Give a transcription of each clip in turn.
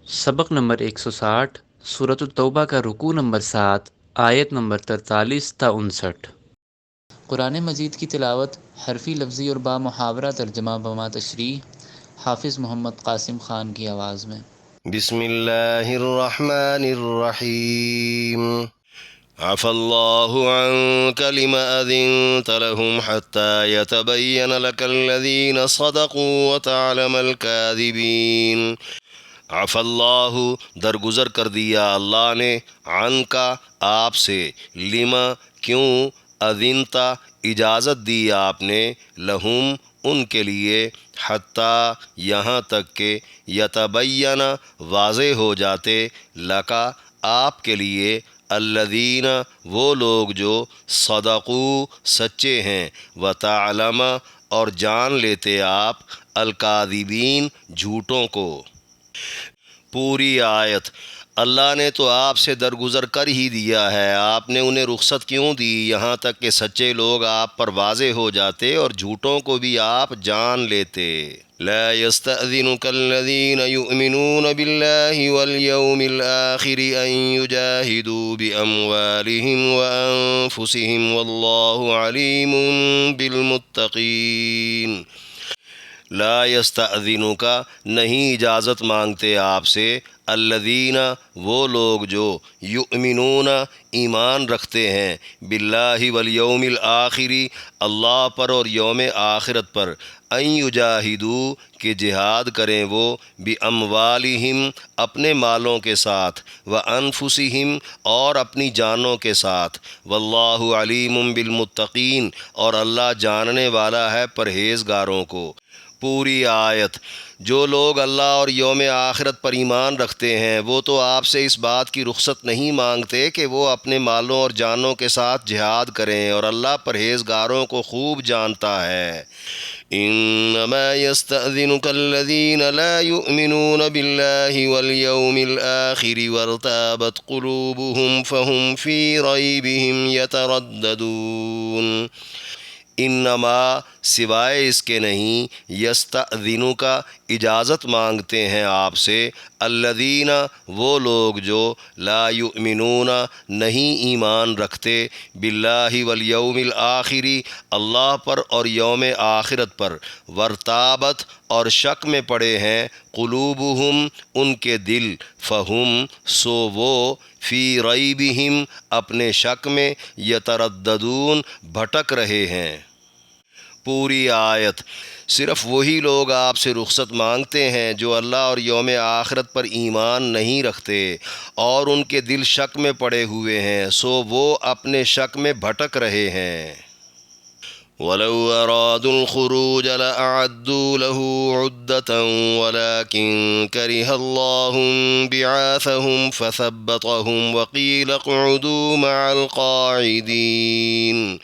سبق نمبر 160، سورۃ التوبہ کا رکوع نمبر 7، آیت نمبر 43 تا 59۔ قرآن مجید کی تلاوت حرفی لفظی اور با محاورہ ترجمہ بما تشریح حافظ محمد قاسم خان کی آواز میں۔ بسم اللہ الرحمن الرحیم۔ عفى الله عنك لما أذنت لهم حتى يتبين لك الذين صدقوا وتعلم الكاذبين۔ عفى اللہ درگزر کر دیا اللہ نے، عن کا آپ سے، لما کیوں، اذنتا اجازت دی آپ نے، لہم ان کے لیے، حتیٰ یہاں تک کہ، یتبین واضح ہو جاتے، لکا آپ کے لیے، الذین وہ لوگ جو، صدقوا سچے ہیں، وتعلم اور جان لیتے آپ، الکاذبین جھوٹوں کو۔ پوری آیت۔ اللہ نے تو آپ سے درگزر کر ہی دیا ہے، آپ نے انہیں رخصت کیوں دی؟ یہاں تک کہ سچے لوگ آپ پر واضح ہو جاتے اور جھوٹوں کو بھی آپ جان لیتے۔ لا يستأذنك الذين يؤمنون بالله واليوم الآخر أن يجاهدوا بأموالهم وأنفسهم والله عليم بالمتقين۔ لا یستأذنک نہیں اجازت مانگتے آپ سے، الذین وہ لوگ جو، یؤمنون ایمان رکھتے ہیں، باللہ والیوم الآخر اللہ پر اور یوم آخرت پر، ان یجاہدوا کہ جہاد کریں وہ، باموالہم اپنے مالوں کے ساتھ، وانفسہم اور اپنی جانوں کے ساتھ، واللہ علیم بالمتقین اور اللہ جاننے والا ہے پرہیزگاروں کو۔ پوری آیت۔ جو لوگ اللہ اور یوم آخرت پر ایمان رکھتے ہیں وہ تو آپ سے اس بات کی رخصت نہیں مانگتے کہ وہ اپنے مالوں اور جانوں کے ساتھ جہاد کریں، اور اللہ پرہیزگاروں کو خوب جانتا ہے۔ انما يستأذنك الذين لا يؤمنون بالله واليوم الآخر وارتابت قلوبهم فهم في ريبهم يترددون۔ انما سوائے اس کے نہیں، یستأذنک اجازت مانگتے ہیں آپ سے، الذین وہ لوگ جو، لا یؤمنون نہیں ایمان رکھتے، باللہ والیوم الآخر اللہ پر اور یوم آخرت پر، وارتابت اور شک میں پڑے ہیں، قلوبہم ان کے دل، فہم سو وہ، فی ریبہم اپنے شک میں، یترددون بھٹک رہے ہیں۔ پوری آیت۔ صرف وہی لوگ آپ سے رخصت مانگتے ہیں جو اللہ اور یوم آخرت پر ایمان نہیں رکھتے اور ان کے دل شک میں پڑے ہوئے ہیں، سو وہ اپنے شک میں بھٹک رہے ہیں۔ وَلَوْ أَرَادُوا الْخُرُوجَ لَأَعَدُّوا لَهُ عُدَّةً وَلَكِنْ كَرِهَ اللَّهُ انبِعَاثَهُمْ فَثَبَّطَهُمْ وَقِيلَ اقْعُدُوا مَعَ الْقَاعِدِينَ۔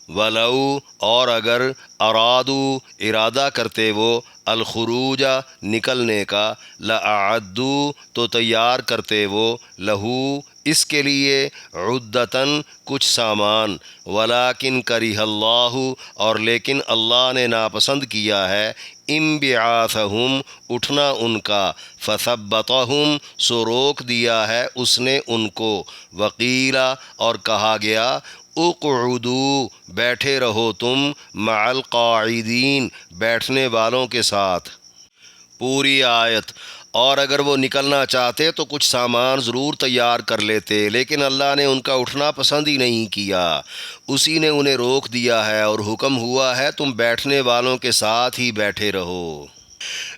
ولو اور اگر، ارادو ارادہ کرتے وہ، الخروج نکلنے کا، لأعدو تو تیار کرتے وہ، لہو اس کے لیے، عدتاً کچھ سامان، ولیکن کرہ اللہ اور لیکن اللہ نے ناپسند کیا ہے، انبعاثہم اٹھنا ان کا، فثبتہم سو روک دیا ہے اس نے ان کو، وقیلا اور کہا گیا، اقعدوا بیٹھے رہو تم، مع القاعدین بیٹھنے والوں کے ساتھ۔ پوری آیت۔ اور اگر وہ نکلنا چاہتے تو کچھ سامان ضرور تیار کر لیتے، لیکن اللہ نے ان کا اٹھنا پسند ہی نہیں کیا، اسی نے انہیں روک دیا ہے اور حکم ہوا ہے تم بیٹھنے والوں کے ساتھ ہی بیٹھے رہو۔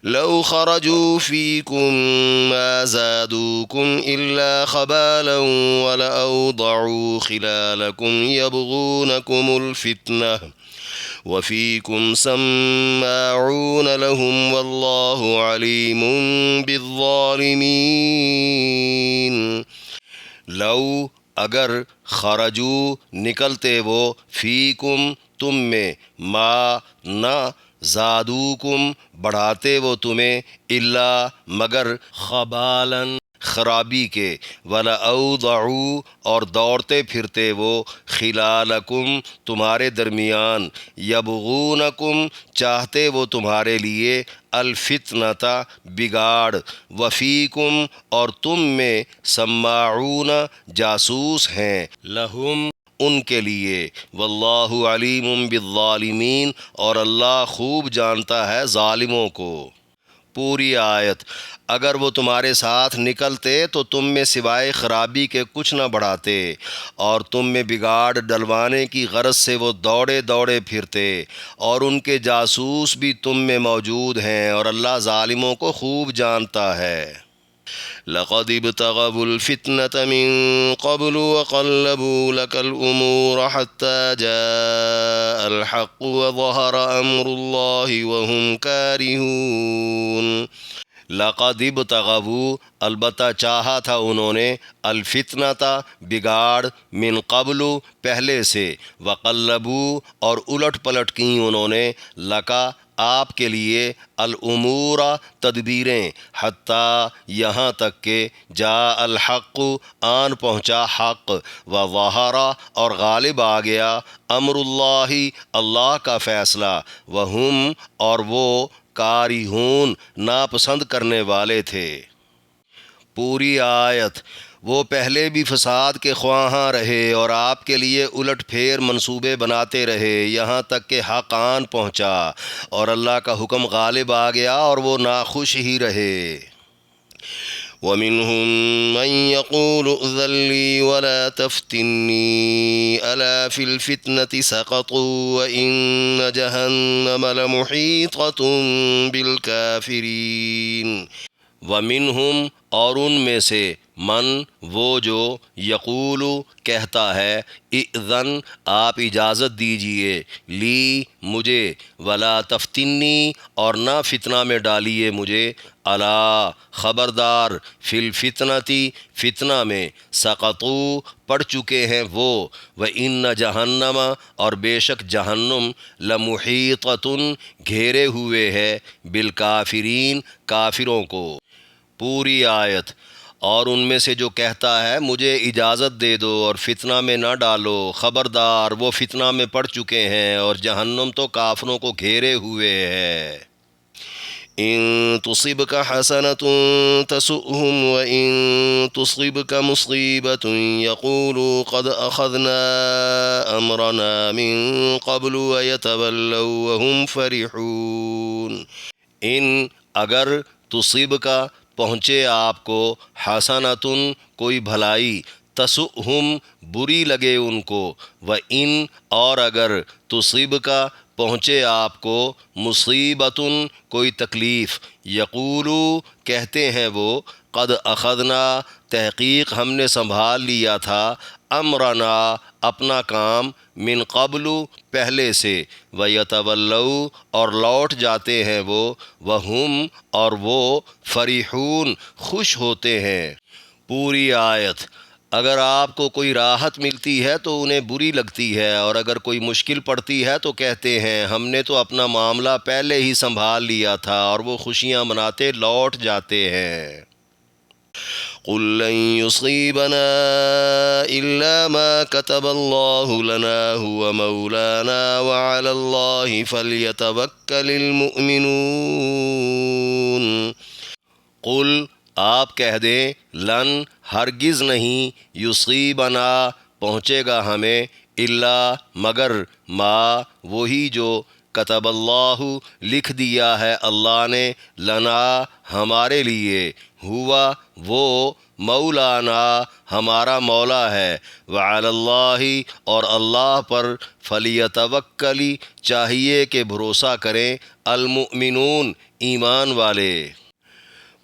لو خرجوا فيكم ما زادوكم إلا خبالا ولأوضعوا خلالكم يبغونكم الفتنة وفيكم سماعون لهم والله عليم بالظالمين۔ لو اگر، خرجو نکلتے وہ، فیکم تم میں، ما نہ، زادوکم بڑھاتے وہ تمہیں، الا مگر، خبالاً خرابی کے، وَلَأَوْضَعُوا اور دوڑتے پھرتے وہ، خِلَالَكُمْ تمہارے درمیان، يَبْغُونَكُمْ چاہتے وہ تمہارے لیے، الفتنة بگاڑ، وفیکم اور تم میں، سماعون جاسوس ہیں، لہم ان کے لیے، واللہ علیم بالظالمین اور اللہ خوب جانتا ہے ظالموں کو۔ پوری آیت۔ اگر وہ تمہارے ساتھ نکلتے تو تم میں سوائے خرابی کے کچھ نہ بڑھاتے، اور تم میں بگاڑ ڈلوانے کی غرض سے وہ دوڑے دوڑے پھرتے، اور ان کے جاسوس بھی تم میں موجود ہیں، اور اللہ ظالموں کو خوب جانتا ہے۔ لقد ابتغوا الفتنة من قبل وقلبوا لك الأمور حتى جاء الحق وظهر أمر الله وهم كارهون۔ لقد ابتغوا البتہ چاہا تھا انہوں نے، الفتنة بگاڑ، من قبل پہلے سے، وقلبوا اور الٹ پلٹ کی انہوں نے، لکا آپ کے لیے، الامور تدبیریں، حتیٰ یہاں تک کہ، جاء الحق آن پہنچا حق، وظہر اور غالب آ گیا، امر اللہ اللہ کا فیصلہ، وہم اور وہ، کارہون ناپسند کرنے والے تھے۔ پوری آیت۔ وہ پہلے بھی فساد کے خواہاں رہے اور آپ کے لیے الٹ پھیر منصوبے بناتے رہے، یہاں تک کہ حق آن پہنچا اور اللہ کا حکم غالب آ گیا اور وہ ناخوش ہی رہے۔ وَمِنْهُمْ مَنْ يَقُولُ ائْذَنْ لِي وَلَا تَفْتِنِّي أَلَا فِي الْفِتْنَةِ سَقَطُوا وَإِنَّ جَهَنَّمَ لَمُحِيطَةٌ بِالْكَافِرِينَ۔ وَمِنْهُمْ اور ان میں سے، من وہ جو، یقول کہتا ہے، اذن آپ اجازت دیجئے، لی مجھے، ولا تفتنی اور نہ فتنہ میں ڈالیے مجھے، الا خبردار، فی الفتنتی فتنہ میں، سقطوا پڑ چکے ہیں وہ، وَإِنَّ جہنم اور بے شک جہنم، لمحیطۃ گھیرے ہوئے ہے، بالکافرین کافروں کو۔ پوری آیت۔ اور ان میں سے جو کہتا ہے مجھے اجازت دے دو اور فتنہ میں نہ ڈالو، خبردار وہ فتنہ میں پڑ چکے ہیں اور جہنم تو کافروں کو گھیرے ہوئے ہے۔ ان تصبک حسنۃ تسؤہم وان تصبک مصیبۃ یقولوا قد اخذنا امرنا من قبل ویتولوا وهم فرحون۔ ان اگر، تصیب کا پہنچے آپ کو، حسنۃ کوئی بھلائی، تسؤہم بری لگے ان کو، وَإِن اور اگر، تصیب کا پہنچے آپ کو، مصیبۃ کوئی تکلیف، یقولو کہتے ہیں وہ، قد اخذنا تحقیق ہم نے سنبھال لیا تھا، امرنا اپنا کام، من قبل پہلے سے، ویتولوا اور لوٹ جاتے ہیں وہ، وہم اور وہ، فریحون خوش ہوتے ہیں۔ پوری آیت۔ اگر آپ کو کوئی راحت ملتی ہے تو انہیں بری لگتی ہے، اور اگر کوئی مشکل پڑتی ہے تو کہتے ہیں ہم نے تو اپنا معاملہ پہلے ہی سنبھال لیا تھا، اور وہ خوشیاں مناتے لوٹ جاتے ہیں۔ قل لن يصيبنا إلا ما كتب الله لنا هو مولانا وعلى الله فليتوكل المؤمنون۔ قل آپ کہہ دیں، لن ہرگز نہیں، یصیبنا پہنچے گا ہمیں، الا مگر، ما وہی جو، کتب اللہ لکھ دیا ہے اللہ نے، لنا ہمارے لیے، ہوا وہ، مولانا ہمارا مولا ہے، وعلی اللہ اور اللہ پر، فلیتوکل چاہیے کہ بھروسہ کریں، المؤمنون ایمان والے۔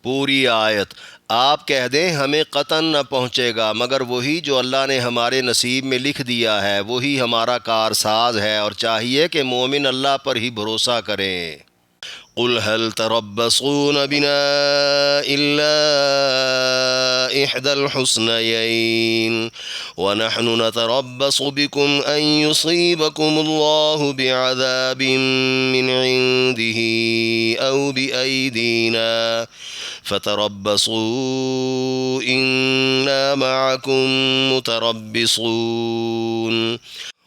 پوری آیت۔ آپ کہہ دیں ہمیں قطعاً نہ پہنچے گا مگر وہی جو اللہ نے ہمارے نصیب میں لکھ دیا ہے، وہی ہمارا کارساز ہے، اور چاہیے کہ مومن اللہ پر ہی بھروسہ کریں۔ قل هل تربصون بنا إلا إحدى الحسنيين ونحن نتربص بكم أن يصيبكم الله بعذاب من عنده أو بأيدينا فتربصوا إنا معكم متربصون۔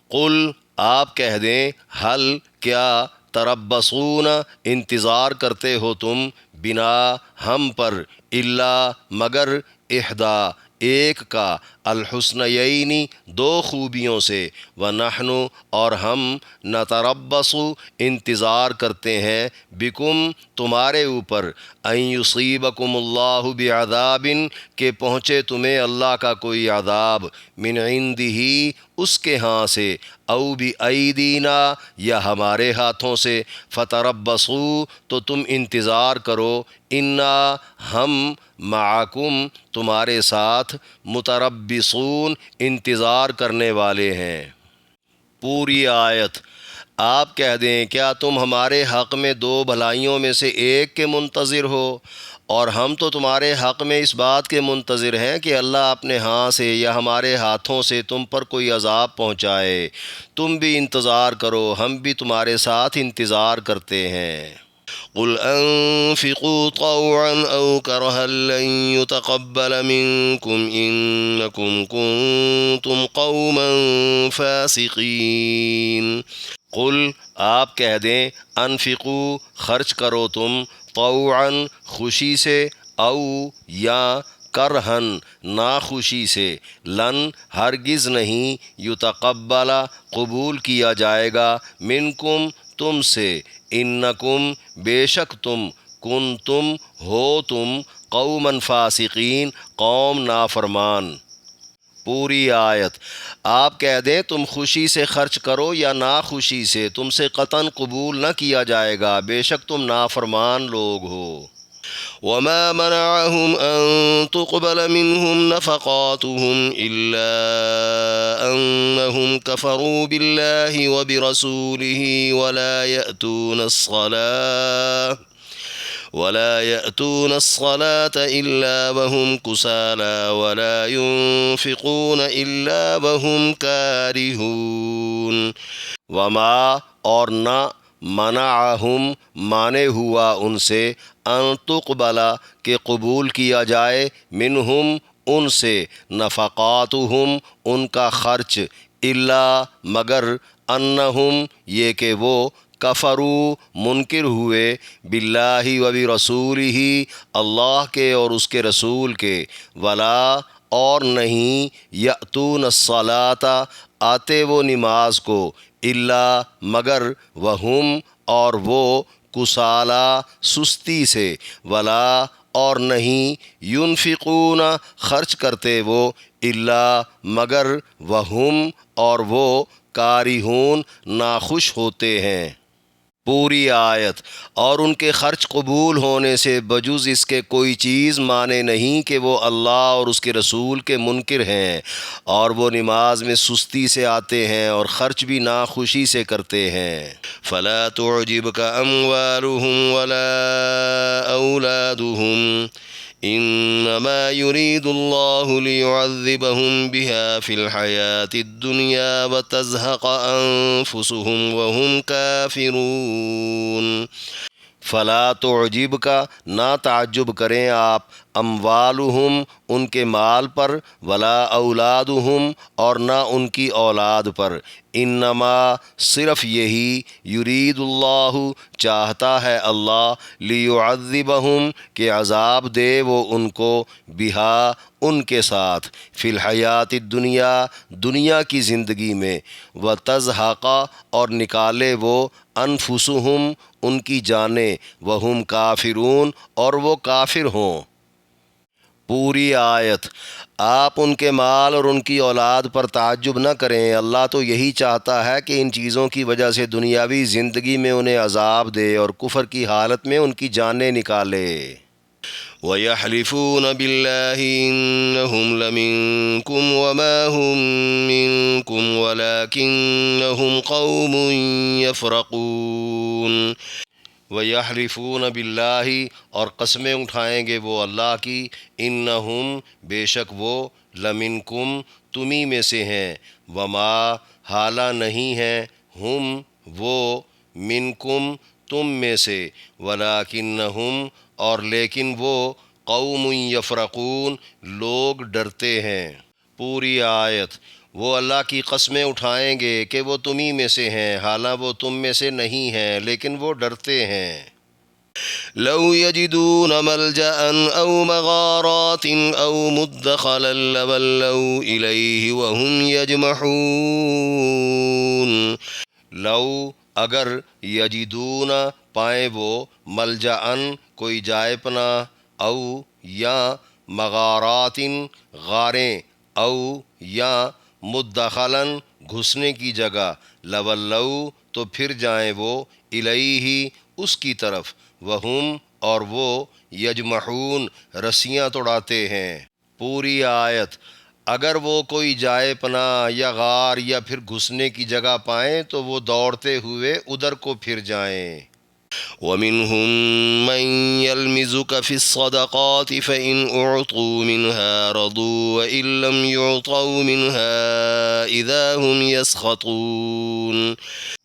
قل آپ کہہ دیں، حل کیا، تربصون انتظار کرتے ہو تم، بنا ہم پر، الا مگر، احدا ایک کا، الحسنیین دو خوبیوں سے، ونحن اور ہم، نتربص انتظار کرتے ہیں، بکم تمہارے اوپر، ان یصیبکم اللہ بعذاب کہ پہنچے تمہیں اللہ کا کوئی عذاب، من عندہ اس کے ہاں سے، او بایدینا یا ہمارے ہاتھوں سے، فتربصوا تو تم انتظار کرو، انا ہم، معکم تمہارے ساتھ، متربصون انتظار کرنے والے ہیں۔ پوری آیت۔ آپ کہہ دیں، کیا تم ہمارے حق میں دو بھلائیوں میں سے ایک کے منتظر ہو؟ اور ہم تو تمہارے حق میں اس بات کے منتظر ہیں کہ اللہ اپنے ہاں سے یا ہمارے ہاتھوں سے تم پر کوئی عذاب پہنچائے۔ تم بھی انتظار کرو، ہم بھی تمہارے ساتھ انتظار کرتے ہیں۔ قل انفقوا طوعا او کرها لن يتقبل منكم انكم كنتم قوما فاسقين۔ قل آپ کہہ دیں، انفقوا خرچ کرو تم، طوعا خوشی سے، او یا کرہن ناخوشی سے، لن ہرگز نہیں، یتقبل قبول کیا جائے گا، منکم تم سے، انکم بے شک تم، کنتم ہو تم، قوما فاسقین قوم نافرمان۔ پوری آیت۔ آپ کہہ دیں، تم خوشی سے خرچ کرو یا ناخوشی سے، تم سے قطعاً قبول نہ کیا جائے گا، بے شک تم نافرمان لوگ ہو۔ وما منعهم أن تقبل منهم نفقاتهم إلا أنهم كفروا بالله وبرسوله ولا يأتون الصلاة إلا وهم كسالى ولا ينفقون إلا وهم كارهون۔ وما اور نہ، منعہم مانے ہوا ان سے، ان تقبلا کہ قبول کیا جائے، منہم ان سے، نفقاتہم ان کا خرچ، الا مگر، انہم یہ کہ وہ، کفروا منکر ہوئے، باللہ و برسولہ اللہ کے اور اس کے رسول کے، ولا اور نہیں، یأتون الصلاۃ آتے وہ نماز کو، الا مگر، وہم اور وہ، کسالى سستی سے، ولا اور نہیں، ینفقون خرچ کرتے وہ، الا مگر، وہم اور وہ، کارہون ناخوش ہوتے ہیں۔ پوری آیت۔ اور ان کے خرچ قبول ہونے سے بجز اس کے کوئی چیز مانے نہیں کہ وہ اللہ اور اس کے رسول کے منکر ہیں، اور وہ نماز میں سستی سے آتے ہیں اور خرچ بھی ناخوشی سے کرتے ہیں۔ فلا تعجبك اموالهم ولا اولادهم انما يريد الله ليعذبهم بها في الحياة الدنيا وتزهق انفسهم وهم كافرون۔ فلا تعجب کا نہ تعجب کریں آپ، اموالہم ان کے مال پر، ولا اولادہم اور نہ ان کی اولاد پر، انما صرف یہی، یرید اللہ چاہتا ہے اللہ، لیعذبہم کہ عذاب دے وہ ان کو، بہا ان کے ساتھ، فی الحیات الدنیا دنیا کی زندگی میں، وتزہق اور نکالے وہ، انفسہم ان کی جانیں، وہم کافرون اور وہ کافر ہوں۔ پوری آیت۔ آپ ان کے مال اور ان کی اولاد پر تعجب نہ کریں، اللہ تو یہی چاہتا ہے کہ ان چیزوں کی وجہ سے دنیاوی زندگی میں انہیں عذاب دے اور کفر کی حالت میں ان کی جانیں نکالے۔ وَيَحْلِفُونَ بِاللَّهِ إِنَّهُمْ لَمِنكُمْ وَمَا هُمْ مِنكُمْ وَلَكِنَّهُمْ قَوْمٌ يَفْرَقُونَ۔ وَيَحْلِفُونَ بِاللَّهِ اور قسمیں اٹھائیں گے وہ اللہ کی، انہم بے شک وہ، لمنکم تمہیں میں سے ہیں، وما حالہ نہیں ہیں، ہم وہ، منکم تم میں سے، ولیکنہم اور لیکن وہ، قوم یفرقون، لوگ ڈرتے ہیں۔ پوری آیت۔ وہ اللہ کی قسمیں اٹھائیں گے کہ وہ تمہیں میں سے ہیں، حالانکہ وہ تم میں سے نہیں ہیں، لیکن وہ ڈرتے ہیں۔ لو يجدون ملجأ أو مغارات أو مدخلا لولوا إليه وهم يجمحون۔ لو اگر یجدون پائیں وہ ملجأن کوئی جائے پناہ، او یا مغارات غاریں، او یا مدخلاً گھسنے کی جگہ، لولوا تو پھر جائیں وہ الیہ اس کی طرف، وہم اور وہ یجمحون رسیاں توڑاتے ہیں۔ پوری آیت۔ اگر وہ کوئی جائے پناہ یا غار یا پھر گھسنے کی جگہ پائیں تو وہ دوڑتے ہوئے ادھر کو پھر جائیں۔ وَمِنْهُمْ مَنْ يَلْمِزُكَ فِي الصَّدَقَاتِ فَإِنْ أُعْطُوا مِنْهَا رَضُوا وَإِنْ لَمْ يُعْطَوْا مِنْهَا إِذَا هُمْ يَسْخَطُونَ۔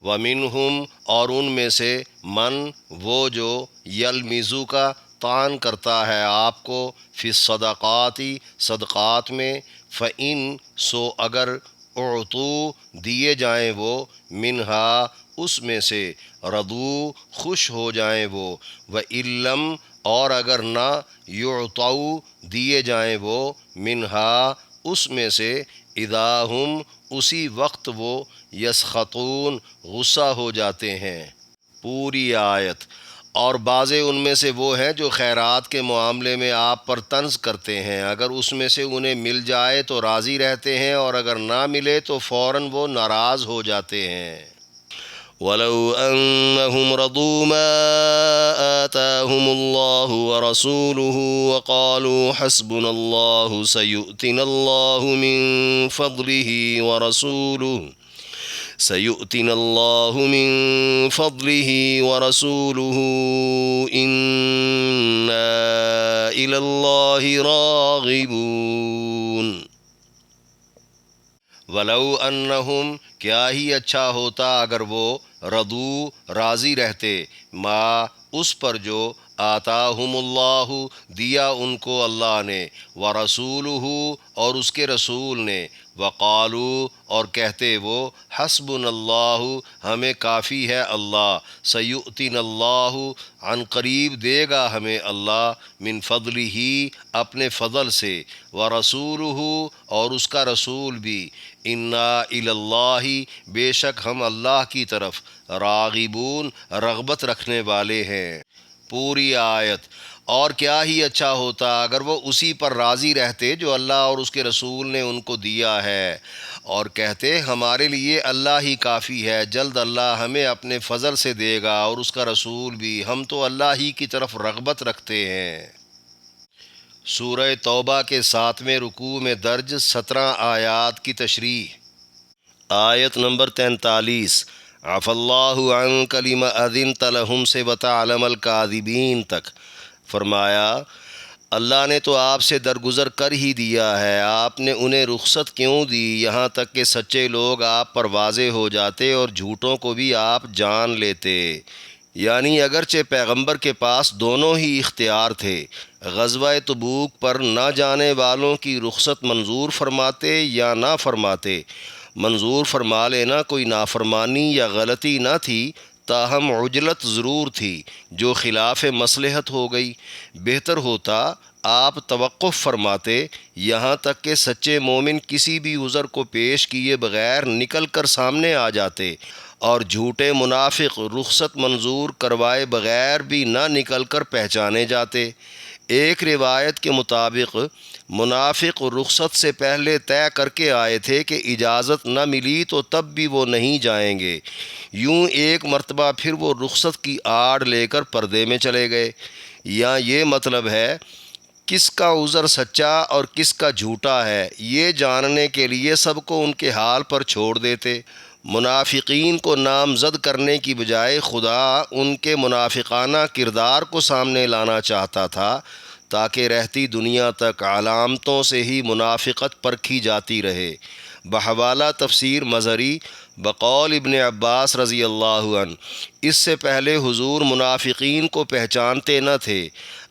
وَمِنْهُمْ اور ان میں سے، من وہ جو، یلمزو کا طعن کرتا ہے آپ کو، فی الصدقات صدقات میں، فَإِن سو اگر، اعطو دیے جائیں وہ، منہا اس میں سے، رضو خوش ہو جائیں وہ، وَإِن لَّمْ اور اگر نہ، یعطو دیے جائیں وہ، منہا اس میں سے، اذا ہم اسی وقت وہ، یسخطون غصہ ہو جاتے ہیں۔ پوری آیت۔ اور بعضے ان میں سے وہ ہیں جو خیرات کے معاملے میں آپ پر طنز کرتے ہیں، اگر اس میں سے انہیں مل جائے تو راضی رہتے ہیں، اور اگر نہ ملے تو فوراً وہ ناراض ہو جاتے ہیں۔ وَلَوْ أَنَّهُمْ رَضُوا مَا آتَاهُمُ اللَّهُ وَرَسُولُهُ وَقَالُوا حَسْبُنَا اللَّهُ سَيُؤْتِنَا اللَّهُ مِنْ فَضْلِهِ وَرَسُولُهُ إِنَّا إِلَى اللَّهِ رَاغِبُونَ۔ وَلَوْ أَنَّهُمْ کیا ہی اچھا ہوتا اگر وہ، رضو راضی رہتے، ما اس پر جو، آتاہم اللہ دیا ان کو اللہ نے، ورسولہ اور اس کے رسول نے، وقالو اور کہتے وہ، حسبنا اللہ ہمیں کافی ہے اللہ، سیؤتینا اللہ عن قریب دے گا ہمیں اللہ، من فضلہ اپنے فضل سے، ورسولہ اور اس کا رسول بھی، انا الی اللہ بے شک ہم اللہ کی طرف، راغبون رغبت رکھنے والے ہیں۔ پوری آیت۔ اور کیا ہی اچھا ہوتا اگر وہ اسی پر راضی رہتے جو اللہ اور اس کے رسول نے ان کو دیا ہے، اور کہتے ہمارے لیے اللہ ہی کافی ہے، جلد اللہ ہمیں اپنے فضل سے دے گا اور اس کا رسول بھی، ہم تو اللہ ہی کی طرف رغبت رکھتے ہیں۔ سورہ توبہ کے 7ویں رکوع میں درج 17 آیات کی تشریح۔ آیت نمبر 43، عفی اللہ عنک لم اذنت لہم سے وتعلم الکاذبین تک، فرمایا اللہ نے تو آپ سے درگزر کر ہی دیا ہے، آپ نے انہیں رخصت کیوں دی یہاں تک کہ سچے لوگ آپ پر واضح ہو جاتے اور جھوٹوں کو بھی آپ جان لیتے۔ یعنی اگرچہ پیغمبر کے پاس دونوں ہی اختیار تھے، غزوہ تبوک پر نہ جانے والوں کی رخصت منظور فرماتے یا نہ فرماتے، منظور فرما لینا کوئی نافرمانی یا غلطی نہ تھی، تاہم عجلت ضرور تھی جو خلاف مصلحت ہو گئی۔ بہتر ہوتا آپ توقف فرماتے یہاں تک کہ سچے مومن کسی بھی عذر کو پیش کیے بغیر نکل کر سامنے آ جاتے، اور جھوٹے منافق رخصت منظور کروائے بغیر بھی نہ نکل کر پہچانے جاتے۔ ایک روایت کے مطابق منافق رخصت سے پہلے طے کر کے آئے تھے کہ اجازت نہ ملی تو تب بھی وہ نہیں جائیں گے، یوں ایک مرتبہ پھر وہ رخصت کی آڑ لے کر پردے میں چلے گئے۔ یا یہ مطلب ہے کس کا عذر سچا اور کس کا جھوٹا ہے یہ جاننے کے لیے سب کو ان کے حال پر چھوڑ دیتے۔ منافقین کو نامزد کرنے کی بجائے خدا ان کے منافقانہ کردار کو سامنے لانا چاہتا تھا تاکہ رہتی دنیا تک علامتوں سے ہی منافقت پرکھی جاتی رہے۔ بحوالہ تفسیر مظہری بقول ابن عباس رضی اللہ عنہ، اس سے پہلے حضور منافقین کو پہچانتے نہ تھے،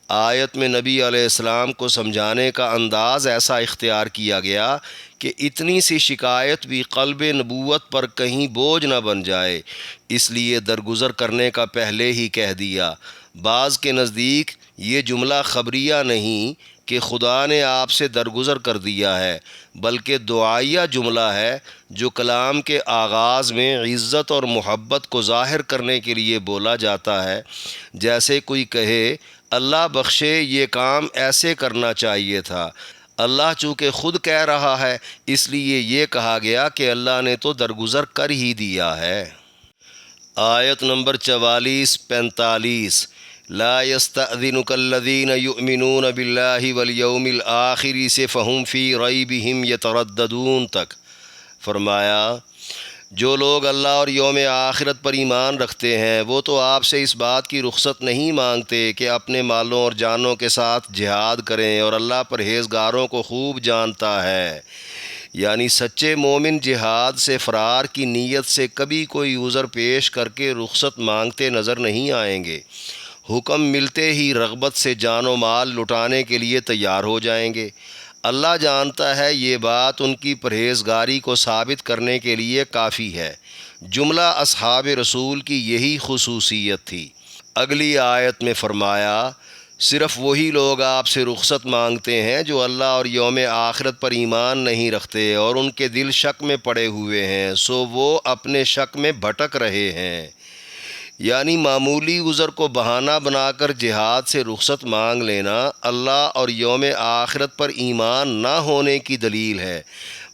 آیت میں نبی علیہ السلام کو سمجھانے کا انداز ایسا اختیار کیا گیا کہ اتنی سی شکایت بھی قلب نبوت پر کہیں بوجھ نہ بن جائے، اس لیے درگزر کرنے کا پہلے ہی کہہ دیا۔ بعض کے نزدیک یہ جملہ خبریہ نہیں کہ خدا نے آپ سے درگزر کر دیا ہے، بلکہ دعائیہ جملہ ہے جو کلام کے آغاز میں عزت اور محبت کو ظاہر کرنے کے لیے بولا جاتا ہے، جیسے کوئی کہے اللہ بخشے یہ کام ایسے کرنا چاہیے تھا۔ اللہ چونکہ خود کہہ رہا ہے اس لیے یہ کہا گیا کہ اللہ نے تو درگزر کر ہی دیا ہے۔ آیت نمبر 44-45 لا يستأذنك الذين يؤمنون بالله واليوم الآخر سے فهم في ريبهم يترددون تک فرمایا، جو لوگ اللہ اور یوم آخرت پر ایمان رکھتے ہیں وہ تو آپ سے اس بات کی رخصت نہیں مانگتے کہ اپنے مالوں اور جانوں کے ساتھ جہاد کریں، اور اللہ پرہیزگاروں کو خوب جانتا ہے۔ یعنی سچے مومن جہاد سے فرار کی نیت سے کبھی کوئی عذر پیش کر کے رخصت مانگتے نظر نہیں آئیں گے، حکم ملتے ہی رغبت سے جان و مال لٹانے کے لیے تیار ہو جائیں گے۔ اللہ جانتا ہے یہ بات ان کی پرہیزگاری کو ثابت کرنے کے لیے کافی ہے۔ جملہ اصحاب رسول کی یہی خصوصیت تھی۔ اگلی آیت میں فرمایا، صرف وہی لوگ آپ سے رخصت مانگتے ہیں جو اللہ اور یوم آخرت پر ایمان نہیں رکھتے اور ان کے دل شک میں پڑے ہوئے ہیں، سو وہ اپنے شک میں بھٹک رہے ہیں۔ یعنی معمولی عذر کو بہانہ بنا کر جہاد سے رخصت مانگ لینا اللہ اور یوم آخرت پر ایمان نہ ہونے کی دلیل ہے۔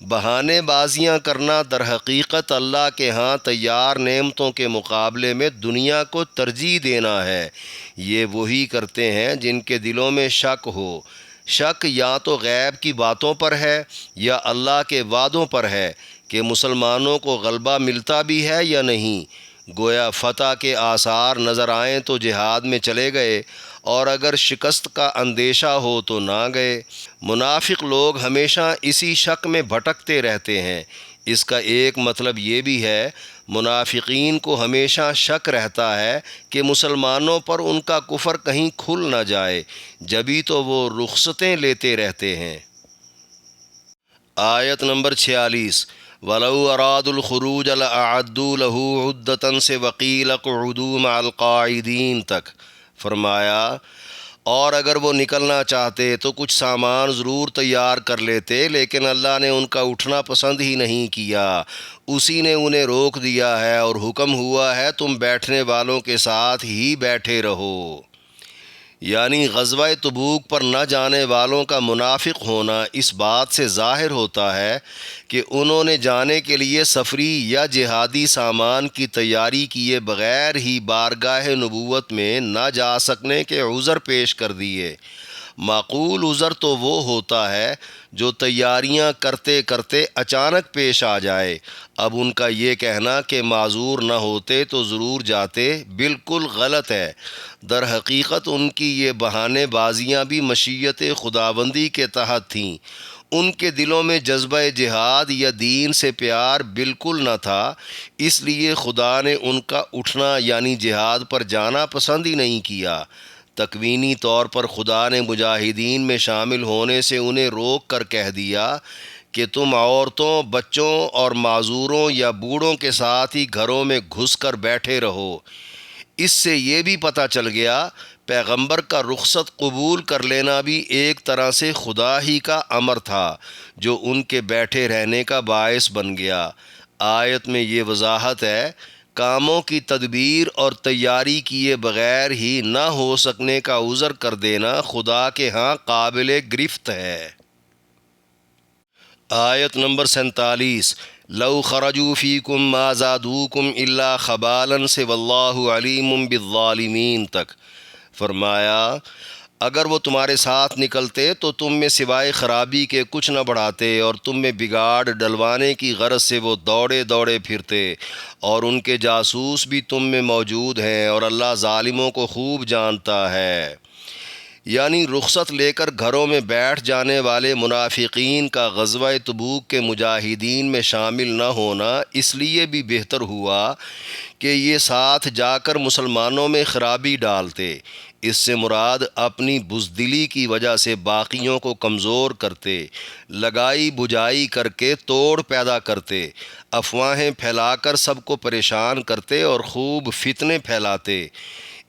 بہانے بازیاں کرنا در حقیقت اللہ کے ہاں تیار نعمتوں کے مقابلے میں دنیا کو ترجیح دینا ہے۔ یہ وہی کرتے ہیں جن کے دلوں میں شک ہو۔ شک یا تو غیب کی باتوں پر ہے یا اللہ کے وعدوں پر ہے کہ مسلمانوں کو غلبہ ملتا بھی ہے یا نہیں۔ گویا فتح کے آثار نظر آئیں تو جہاد میں چلے گئے، اور اگر شکست کا اندیشہ ہو تو نہ گئے۔ منافق لوگ ہمیشہ اسی شک میں بھٹکتے رہتے ہیں۔ اس کا ایک مطلب یہ بھی ہے منافقین کو ہمیشہ شک رہتا ہے کہ مسلمانوں پر ان کا کفر کہیں کھل نہ جائے، جبھی تو وہ رخصتیں لیتے رہتے ہیں۔ آیت نمبر 46 وَلَوْ أَرَادُوا الْخُرُوجَ لَأَعَدُّوا لَهُ عُدَّةً سے وَقِيلَ اقْعُدُوا مَعَ الْقَاعِدِينَ تک فرمایا، اور اگر وہ نکلنا چاہتے تو کچھ سامان ضرور تیار کر لیتے، لیکن اللہ نے ان کا اٹھنا پسند ہی نہیں کیا، اسی نے انہیں روک دیا ہے اور حکم ہوا ہے تم بیٹھنے والوں کے ساتھ ہی بیٹھے رہو۔ یعنی غزوہ تبوک پر نہ جانے والوں کا منافق ہونا اس بات سے ظاہر ہوتا ہے کہ انہوں نے جانے کے لیے سفری یا جہادی سامان کی تیاری کیے بغیر ہی بارگاہ نبوت میں نہ جا سکنے کے عذر پیش کر دیے۔ معقول عذر تو وہ ہوتا ہے جو تیاریاں کرتے کرتے اچانک پیش آ جائے۔ اب ان کا یہ کہنا کہ معذور نہ ہوتے تو ضرور جاتے بالکل غلط ہے۔ در حقیقت ان کی یہ بہانے بازیاں بھی مشیت خداوندی کے تحت تھیں۔ ان کے دلوں میں جذبہ جہاد یا دین سے پیار بالکل نہ تھا، اس لیے خدا نے ان کا اٹھنا یعنی جہاد پر جانا پسند ہی نہیں کیا۔ تکوینی طور پر خدا نے مجاہدین میں شامل ہونے سے انہیں روک کر کہہ دیا کہ تم عورتوں، بچوں اور معذوروں یا بوڑھوں کے ساتھ ہی گھروں میں گھس کر بیٹھے رہو۔ اس سے یہ بھی پتہ چل گیا پیغمبر کا رخصت قبول کر لینا بھی ایک طرح سے خدا ہی کا امر تھا جو ان کے بیٹھے رہنے کا باعث بن گیا۔ آیت میں یہ وضاحت ہے کاموں کی تدبیر اور تیاری کیے بغیر ہی نہ ہو سکنے کا عذر کر دینا خدا کے ہاں قابل گرفت ہے۔ آیت نمبر 47 لو خرجوا فیکم ما زادوکم الا خبالا سے واللہ علیم بالظالمین تک فرمایا، اگر وہ تمہارے ساتھ نکلتے تو تم میں سوائے خرابی کے کچھ نہ بڑھاتے، اور تم میں بگاڑ ڈلوانے کی غرض سے وہ دوڑے دوڑے پھرتے، اور ان کے جاسوس بھی تم میں موجود ہیں، اور اللہ ظالموں کو خوب جانتا ہے۔ یعنی رخصت لے کر گھروں میں بیٹھ جانے والے منافقین کا غزوہ تبوک کے مجاہدین میں شامل نہ ہونا اس لیے بھی بہتر ہوا کہ یہ ساتھ جا کر مسلمانوں میں خرابی ڈالتے۔ اس سے مراد اپنی بزدلی کی وجہ سے باقیوں کو کمزور کرتے، لگائی بجائی کر کے توڑ پیدا کرتے، افواہیں پھیلا کر سب کو پریشان کرتے اور خوب فتنے پھیلاتے۔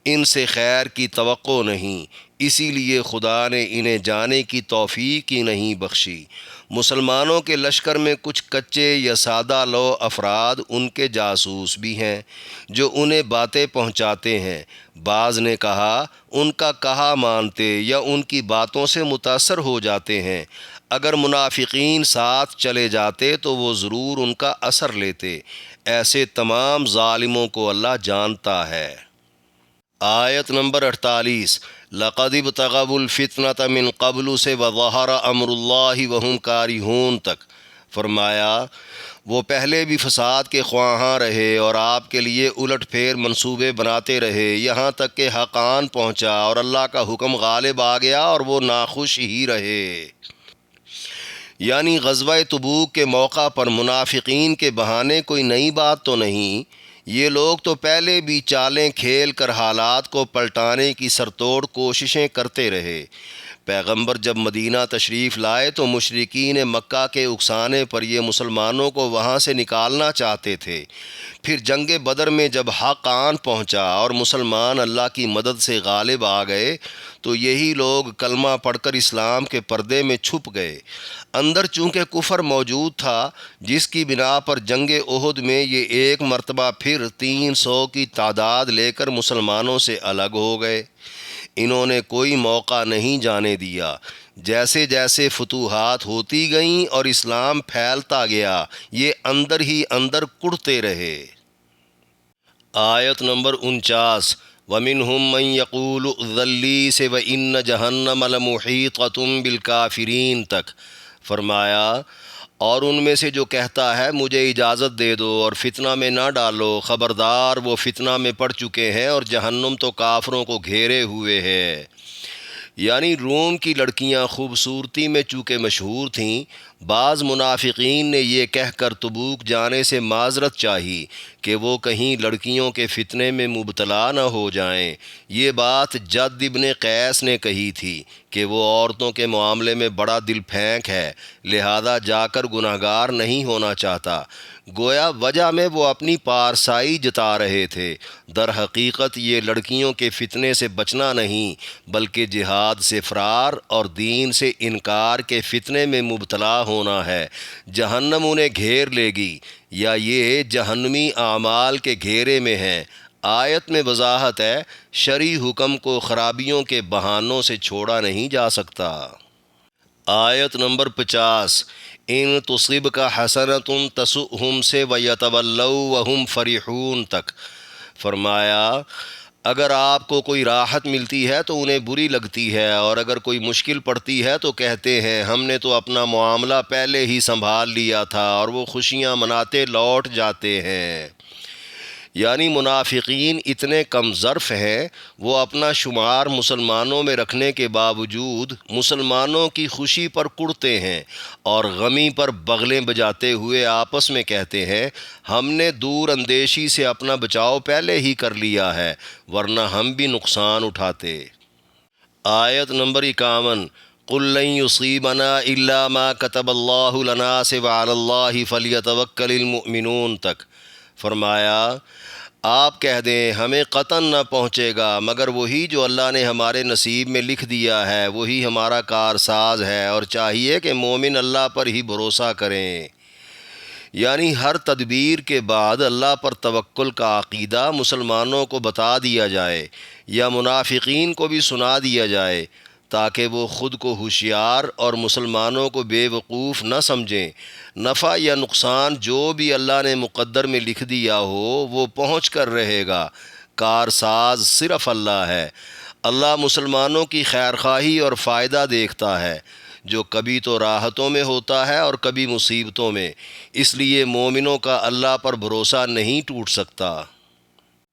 ان سے خیر کی توقع نہیں، اسی لیے خدا نے انہیں جانے کی توفیق ہی نہیں بخشی۔ مسلمانوں کے لشکر میں کچھ کچے یا سادہ لو افراد ان کے جاسوس بھی ہیں جو انہیں باتیں پہنچاتے ہیں۔ بعض نے کہا ان کا کہا مانتے یا ان کی باتوں سے متاثر ہو جاتے ہیں۔ اگر منافقین ساتھ چلے جاتے تو وہ ضرور ان کا اثر لیتے۔ ایسے تمام ظالموں کو اللہ جانتا ہے۔ آیت نمبر 48 لقد ابتغوا الفتنة من قبل سے وظہر امر اللہ وہم کارہون تک فرمایا وہ پہلے بھی فساد کے خواہاں رہے اور آپ کے لیے الٹ پھیر منصوبے بناتے رہے، یہاں تک کہ حق آن پہنچا اور اللہ کا حکم غالب آ گیا اور وہ ناخوش ہی رہے۔ یعنی غزوہ تبوک کے موقع پر منافقین کے بہانے کوئی نئی بات تو نہیں، یہ لوگ تو پہلے بھی چالیں کھیل کر حالات کو پلٹانے کی سرتوڑ کوششیں کرتے رہے۔ پیغمبر جب مدینہ تشریف لائے تو مشرکین مکہ کے اکسانے پر یہ مسلمانوں کو وہاں سے نکالنا چاہتے تھے۔ پھر جنگ بدر میں جب حق آن پہنچا اور مسلمان اللہ کی مدد سے غالب آ گئے تو یہی لوگ کلمہ پڑھ کر اسلام کے پردے میں چھپ گئے۔ اندر چونکہ کفر موجود تھا، جس کی بنا پر جنگ احد میں یہ ایک مرتبہ پھر 300 کی تعداد لے کر مسلمانوں سے الگ ہو گئے۔ انہوں نے کوئی موقع نہیں جانے دیا۔ جیسے جیسے فتوحات ہوتی گئیں اور اسلام پھیلتا گیا، یہ اندر ہی اندر کڑتے رہے۔ آیت نمبر 49 وَمِنْهُمْ مَنْ يَقُولُ ائْذَن لِّي سے وَإِنَّ جَهَنَّمَ لَمُحِيطَةٌ بِالْكَافِرِينَ تک فرمایا اور ان میں سے جو کہتا ہے مجھے اجازت دے دو اور فتنہ میں نہ ڈالو، خبردار وہ فتنہ میں پڑ چکے ہیں اور جہنم تو کافروں کو گھیرے ہوئے ہے۔ یعنی روم کی لڑکیاں خوبصورتی میں چونکہ مشہور تھیں، بعض منافقین نے یہ کہہ کر تبوک جانے سے معذرت چاہی کہ وہ کہیں لڑکیوں کے فتنے میں مبتلا نہ ہو جائیں۔ یہ بات جد ابن قیس نے کہی تھی کہ وہ عورتوں کے معاملے میں بڑا دل پھینک ہے، لہذا جا کر گناہگار نہیں ہونا چاہتا۔ گویا وجہ میں وہ اپنی پارسائی جتا رہے تھے، در حقیقت یہ لڑکیوں کے فتنے سے بچنا نہیں بلکہ جہاد سے فرار اور دین سے انکار کے فتنے میں مبتلا ہونا ہے۔ جہنم انہیں گھیر لے گی یا یہ جہنمی اعمال کے گھیرے میں ہیں۔ آیت میں وضاحت ہے، شرعی حکم کو خرابیوں کے بہانوں سے چھوڑا نہیں جا سکتا۔ آیت نمبر 50 ان تصبک حسنۃ تسؤہم سے ویتولوا وہم فرحون تک فرمایا اگر آپ کو کوئی راحت ملتی ہے تو انہیں بری لگتی ہے اور اگر کوئی مشکل پڑتی ہے تو کہتے ہیں ہم نے تو اپنا معاملہ پہلے ہی سنبھال لیا تھا، اور وہ خوشیاں مناتے لوٹ جاتے ہیں۔ یعنی منافقین اتنے کم ظرف ہیں، وہ اپنا شمار مسلمانوں میں رکھنے کے باوجود مسلمانوں کی خوشی پر کڑتے ہیں اور غمی پر بغلیں بجاتے ہوئے آپس میں کہتے ہیں ہم نے دور اندیشی سے اپنا بچاؤ پہلے ہی کر لیا ہے ورنہ ہم بھی نقصان اٹھاتے۔ آیت نمبر 51 قُل لَن يُصِيبَنَا إِلَّا مَا كَتَبَ اللَّهُ لَنَا وَعَلَى اللَّهِ فَلْيَتَوَكَّلِ الْمُؤْمِنُونَ تک فرمایا آپ کہہ دیں ہمیں قطعاً نہ پہنچے گا مگر وہی جو اللہ نے ہمارے نصیب میں لکھ دیا ہے، وہی ہمارا کارساز ہے، اور چاہیے کہ مومن اللہ پر ہی بھروسہ کریں۔ یعنی ہر تدبیر کے بعد اللہ پر توکل کا عقیدہ مسلمانوں کو بتا دیا جائے یا منافقین کو بھی سنا دیا جائے تاکہ وہ خود کو ہوشیار اور مسلمانوں کو بے وقوف نہ سمجھیں۔ نفع یا نقصان جو بھی اللہ نے مقدر میں لکھ دیا ہو وہ پہنچ کر رہے گا، کارساز صرف اللہ ہے۔ اللہ مسلمانوں کی خیرخواہی اور فائدہ دیکھتا ہے، جو کبھی تو راحتوں میں ہوتا ہے اور کبھی مصیبتوں میں، اس لیے مومنوں کا اللہ پر بھروسہ نہیں ٹوٹ سکتا۔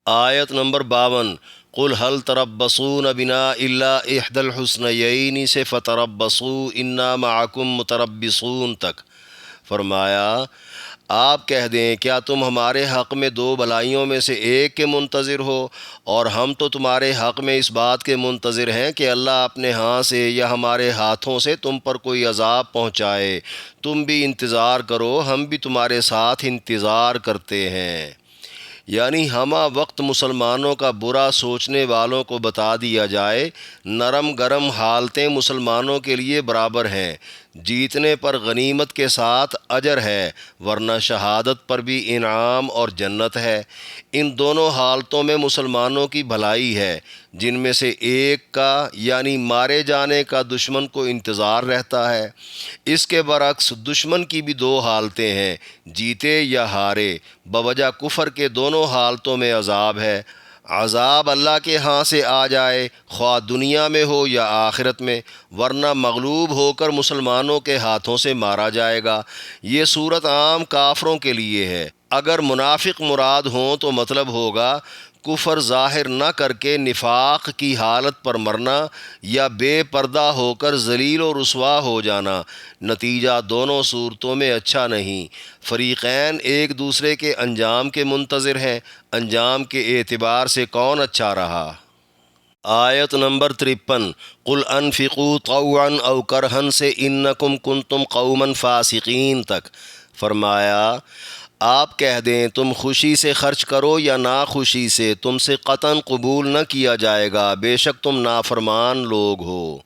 آیت نمبر 52 قل هل تربصون بنا الا احدى الحسنيين سے فتربصوا انا معكم متربصون تک فرمایا آپ کہہ دیں کیا تم ہمارے حق میں دو بلائیوں میں سے ایک کے منتظر ہو، اور ہم تو تمہارے حق میں اس بات کے منتظر ہیں کہ اللہ اپنے ہاں سے یا ہمارے ہاتھوں سے تم پر کوئی عذاب پہنچائے۔ تم بھی انتظار کرو، ہم بھی تمہارے ساتھ انتظار کرتے ہیں۔ یعنی ہمہ وقت مسلمانوں کا برا سوچنے والوں کو بتا دیا جائے نرم گرم حالتیں مسلمانوں کے لیے برابر ہیں، جیتنے پر غنیمت کے ساتھ اجر ہے، ورنہ شہادت پر بھی انعام اور جنت ہے۔ ان دونوں حالتوں میں مسلمانوں کی بھلائی ہے، جن میں سے ایک کا یعنی مارے جانے کا دشمن کو انتظار رہتا ہے۔ اس کے برعکس دشمن کی بھی دو حالتیں ہیں، جیتے یا ہارے۔ بوجہ کفر کے دونوں حالتوں میں عذاب ہے۔ عذاب اللہ کے ہاں سے آ جائے، خواہ دنیا میں ہو یا آخرت میں، ورنہ مغلوب ہو کر مسلمانوں کے ہاتھوں سے مارا جائے گا۔ یہ صورت عام کافروں کے لیے ہے۔ اگر منافق مراد ہوں تو مطلب ہوگا کفر ظاہر نہ کر کے نفاق کی حالت پر مرنا یا بے پردہ ہو کر ذلیل و رسوا ہو جانا۔ نتیجہ دونوں صورتوں میں اچھا نہیں۔ فریقین ایک دوسرے کے انجام کے منتظر ہیں، انجام کے اعتبار سے کون اچھا رہا۔ آیت نمبر 53 قل انفقوا طوعا او کرہا سے انکم کنتم قوما فاسقین تک فرمایا آپ کہہ دیں تم خوشی سے خرچ کرو یا ناخوشی سے، تم سے قطعاً قبول نہ کیا جائے گا، بے شک تم نافرمان لوگ ہو۔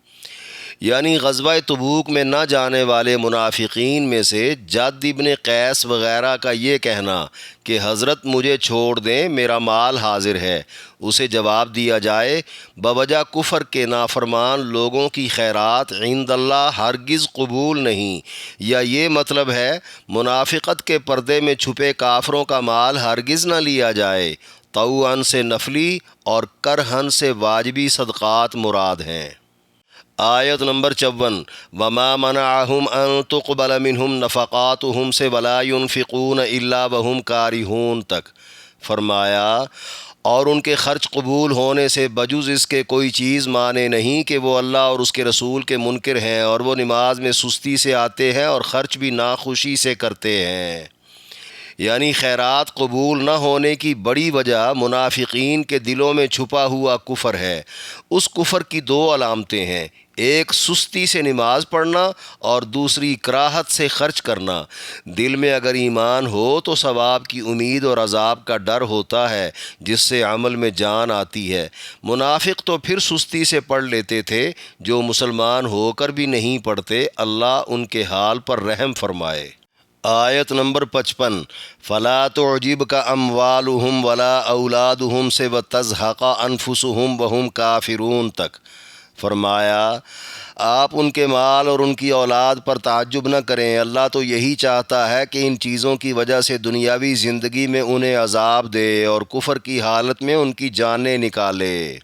یعنی غزوہ تبوک میں نہ جانے والے منافقین میں سے جد ابن قیس وغیرہ کا یہ کہنا کہ حضرت مجھے چھوڑ دیں، میرا مال حاضر ہے، اسے جواب دیا جائے بوجہ کفر کے نافرمان لوگوں کی خیرات عند اللہ ہرگز قبول نہیں، یا یہ مطلب ہے منافقت کے پردے میں چھپے کافروں کا مال ہرگز نہ لیا جائے۔ طوعاً سے نفلی اور کرہن سے واجبی صدقات مراد ہیں۔ آیت نمبر 54 وما منعهم ان تقبل منهم نفقاتهم سے ولا ينفقون الا وهم کارہون تک فرمایا اور ان کے خرچ قبول ہونے سے بجز اس کے کوئی چیز مانے نہیں کہ وہ اللہ اور اس کے رسول کے منکر ہیں، اور وہ نماز میں سستی سے آتے ہیں اور خرچ بھی ناخوشی سے کرتے ہیں۔ یعنی خیرات قبول نہ ہونے کی بڑی وجہ منافقین کے دلوں میں چھپا ہوا کفر ہے۔ اس کفر کی دو علامتیں ہیں، ایک سستی سے نماز پڑھنا اور دوسری کراہت سے خرچ کرنا۔ دل میں اگر ایمان ہو تو ثواب کی امید اور عذاب کا ڈر ہوتا ہے، جس سے عمل میں جان آتی ہے۔ منافق تو پھر سستی سے پڑھ لیتے تھے، جو مسلمان ہو کر بھی نہیں پڑھتے، اللہ ان کے حال پر رحم فرمائے۔ آیت نمبر 55 فلا تعجبک اموالہم ولا اولادہم سے وتزہق انفسہم وہم کافرون تک فرمایا آپ ان کے مال اور ان کی اولاد پر تعجب نہ کریں، اللہ تو یہی چاہتا ہے کہ ان چیزوں کی وجہ سے دنیاوی زندگی میں انہیں عذاب دے اور کفر کی حالت میں ان کی جانیں نکالے۔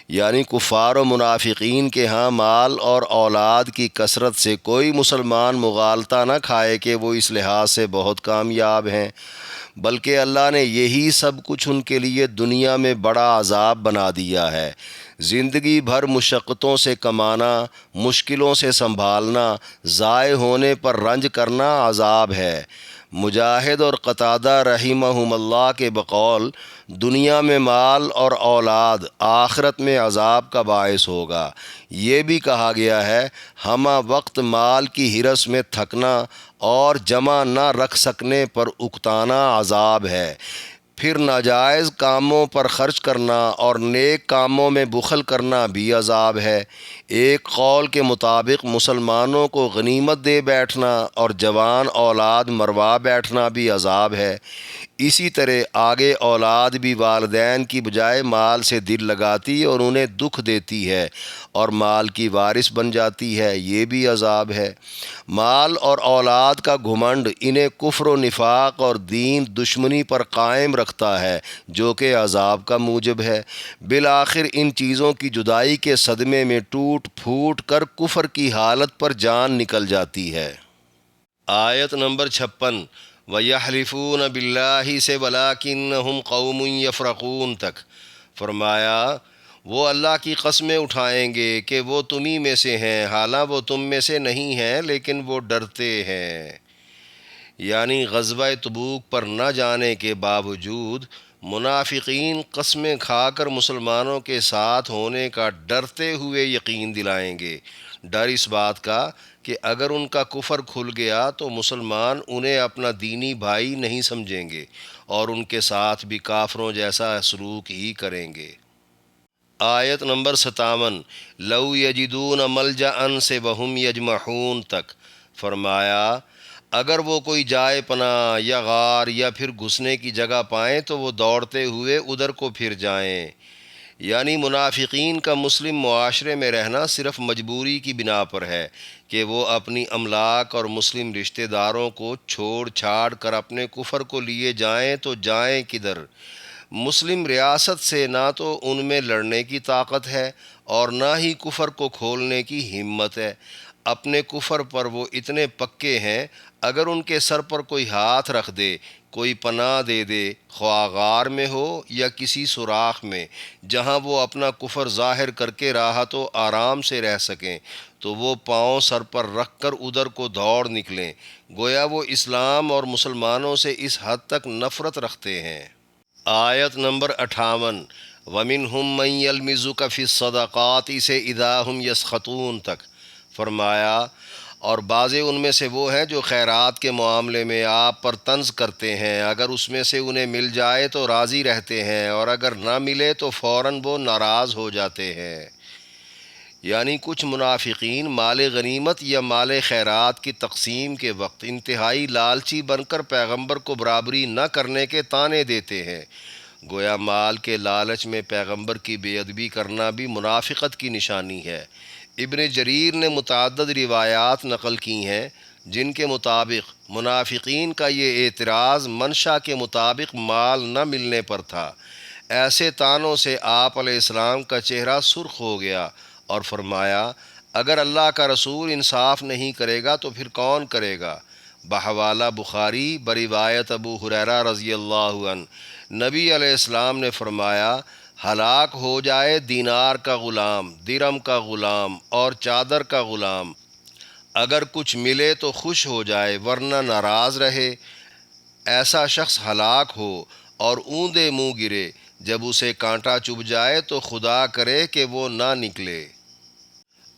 یعنی کفار و منافقین کے ہاں مال اور اولاد کی کثرت سے کوئی مسلمان مغالطہ نہ کھائے کہ وہ اس لحاظ سے بہت کامیاب ہیں، بلکہ اللہ نے یہی سب کچھ ان کے لیے دنیا میں بڑا عذاب بنا دیا ہے۔ زندگی بھر مشقتوں سے کمانا، مشکلوں سے سنبھالنا، ضائع ہونے پر رنج کرنا عذاب ہے۔ مجاہد اور قتادہ رحمہم اللہ کے بقول دنیا میں مال اور اولاد آخرت میں عذاب کا باعث ہوگا۔ یہ بھی کہا گیا ہے ہمہ وقت مال کی ہرس میں تھکنا اور جمع نہ رکھ سکنے پر اکتانا عذاب ہے۔ پھر ناجائز کاموں پر خرچ کرنا اور نیک کاموں میں بخل کرنا بھی عذاب ہے۔ ایک قول کے مطابق مسلمانوں کو غنیمت دے بیٹھنا اور جوان اولاد مروا بیٹھنا بھی عذاب ہے۔ اسی طرح آگے اولاد بھی والدین کی بجائے مال سے دل لگاتی اور انہیں دکھ دیتی ہے اور مال کی وارث بن جاتی ہے، یہ بھی عذاب ہے۔ مال اور اولاد کا گھمنڈ انہیں کفر و نفاق اور دین دشمنی پر قائم رکھتا ہے، جو کہ عذاب کا موجب ہے۔ بالآخر ان چیزوں کی جدائی کے صدمے میں ٹوٹ پھوٹ کر کفر کی حالت پر جان نکل جاتی ہے۔ آیت نمبر 56 وَيَحْلِفُونَ بِاللَّهِ سے وَلَٰكِنَّهُمْ قَوْمٌ يَفْرَقُونَ تک فرمایا وہ اللہ کی قسمیں اٹھائیں گے کہ وہ تمہیں میں سے ہیں، حالانکہ وہ تم میں سے نہیں ہیں لیکن وہ ڈرتے ہیں۔ یعنی غزوہ تبوک پر نہ جانے کے باوجود منافقین قسمیں کھا کر مسلمانوں کے ساتھ ہونے کا ڈرتے ہوئے یقین دلائیں گے، ڈر اس بات کا کہ اگر ان کا کفر کھل گیا تو مسلمان انہیں اپنا دینی بھائی نہیں سمجھیں گے اور ان کے ساتھ بھی کافروں جیسا سلوک ہی کریں گے۔ آیت نمبر 57 لو یجدون ملجأ سے وہم یجمحون تک، فرمایا اگر وہ کوئی جائے پناہ یا غار یا پھر گھسنے کی جگہ پائیں تو وہ دوڑتے ہوئے ادھر کو پھر جائیں۔ یعنی منافقین کا مسلم معاشرے میں رہنا صرف مجبوری کی بنا پر ہے کہ وہ اپنی املاک اور مسلم رشتہ داروں کو چھوڑ چھاڑ کر اپنے کفر کو لیے جائیں تو جائیں کدھر؟ مسلم ریاست سے نہ تو ان میں لڑنے کی طاقت ہے اور نہ ہی کفر کو کھولنے کی ہمت ہے۔ اپنے کفر پر وہ اتنے پکے ہیں، اگر ان کے سر پر کوئی ہاتھ رکھ دے، کوئی پناہ دے دے، خواہ غار میں ہو یا کسی سوراخ میں جہاں وہ اپنا کفر ظاہر کر کے راحت و آرام سے رہ سکیں، تو وہ پاؤں سر پر رکھ کر ادھر کو دوڑ نکلیں۔ گویا وہ اسلام اور مسلمانوں سے اس حد تک نفرت رکھتے ہیں۔ آیت نمبر 58 وَمِنْهُمْ مَنْ يَلْمِزُكَ فِي الصَّدَقَاتِ سے اِذَا هُمْ يَسْخَطُونَ تک، فرمایا اور بعضے ان میں سے وہ ہیں جو خیرات کے معاملے میں آپ پر طنز کرتے ہیں، اگر اس میں سے انہیں مل جائے تو راضی رہتے ہیں اور اگر نہ ملے تو فوراً وہ ناراض ہو جاتے ہیں۔ یعنی کچھ منافقین مال غنیمت یا مال خیرات کی تقسیم کے وقت انتہائی لالچی بن کر پیغمبر کو برابری نہ کرنے کے طعنے دیتے ہیں۔ گویا مال کے لالچ میں پیغمبر کی بے ادبی کرنا بھی منافقت کی نشانی ہے۔ ابن جریر نے متعدد روایات نقل کی ہیں جن کے مطابق منافقین کا یہ اعتراض منشا کے مطابق مال نہ ملنے پر تھا۔ ایسے طعنوں سے آپ علیہ السلام کا چہرہ سرخ ہو گیا اور فرمایا اگر اللہ کا رسول انصاف نہیں کرے گا تو پھر کون کرے گا؟ بحوالہ بخاری بروایت ابو ہریرہ رضی اللہ عنہ، نبی علیہ السلام نے فرمایا ہلاک ہو جائے دینار کا غلام، درم کا غلام اور چادر کا غلام، اگر کچھ ملے تو خوش ہو جائے ورنہ ناراض رہے۔ ایسا شخص ہلاک ہو اور اوندے منہ گرے، جب اسے کانٹا چبھ جائے تو خدا کرے کہ وہ نہ نکلے۔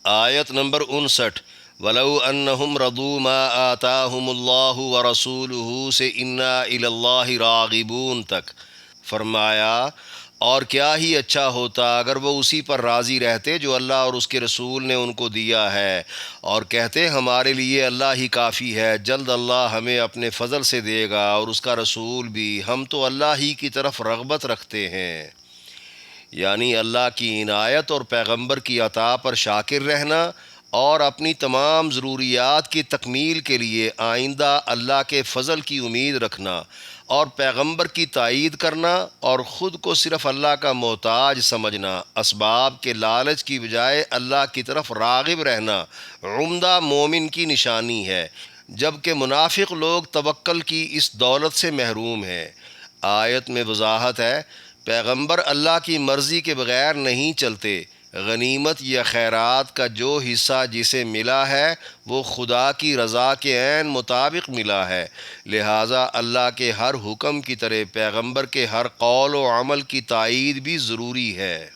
آیت نمبر 59 وَلَوْ أَنَّهُمْ رَضُوا مَا آتَاهُمُ اللَّهُ وَرَسُولُهُ سے إِنَّا إِلَى اللَّهِ رَاغِبُونَ تک، فرمایا اور کیا ہی اچھا ہوتا اگر وہ اسی پر راضی رہتے جو اللہ اور اس کے رسول نے ان کو دیا ہے، اور کہتے ہمارے لیے اللہ ہی کافی ہے، جلد اللہ ہمیں اپنے فضل سے دے گا اور اس کا رسول بھی، ہم تو اللہ ہی کی طرف رغبت رکھتے ہیں۔ یعنی اللہ کی عنایت اور پیغمبر کی عطا پر شاکر رہنا اور اپنی تمام ضروریات کی تکمیل کے لیے آئندہ اللہ کے فضل کی امید رکھنا اور پیغمبر کی تائید کرنا اور خود کو صرف اللہ کا محتاج سمجھنا، اسباب کے لالچ کی بجائے اللہ کی طرف راغب رہنا عمدہ مومن کی نشانی ہے، جبکہ منافق لوگ توکل کی اس دولت سے محروم ہیں۔ آیت میں وضاحت ہے پیغمبر اللہ کی مرضی کے بغیر نہیں چلتے، غنیمت یا خیرات کا جو حصہ جسے ملا ہے وہ خدا کی رضا کے عین مطابق ملا ہے، لہٰذا اللہ کے ہر حکم کی طرح پیغمبر کے ہر قول و عمل کی تائید بھی ضروری ہے۔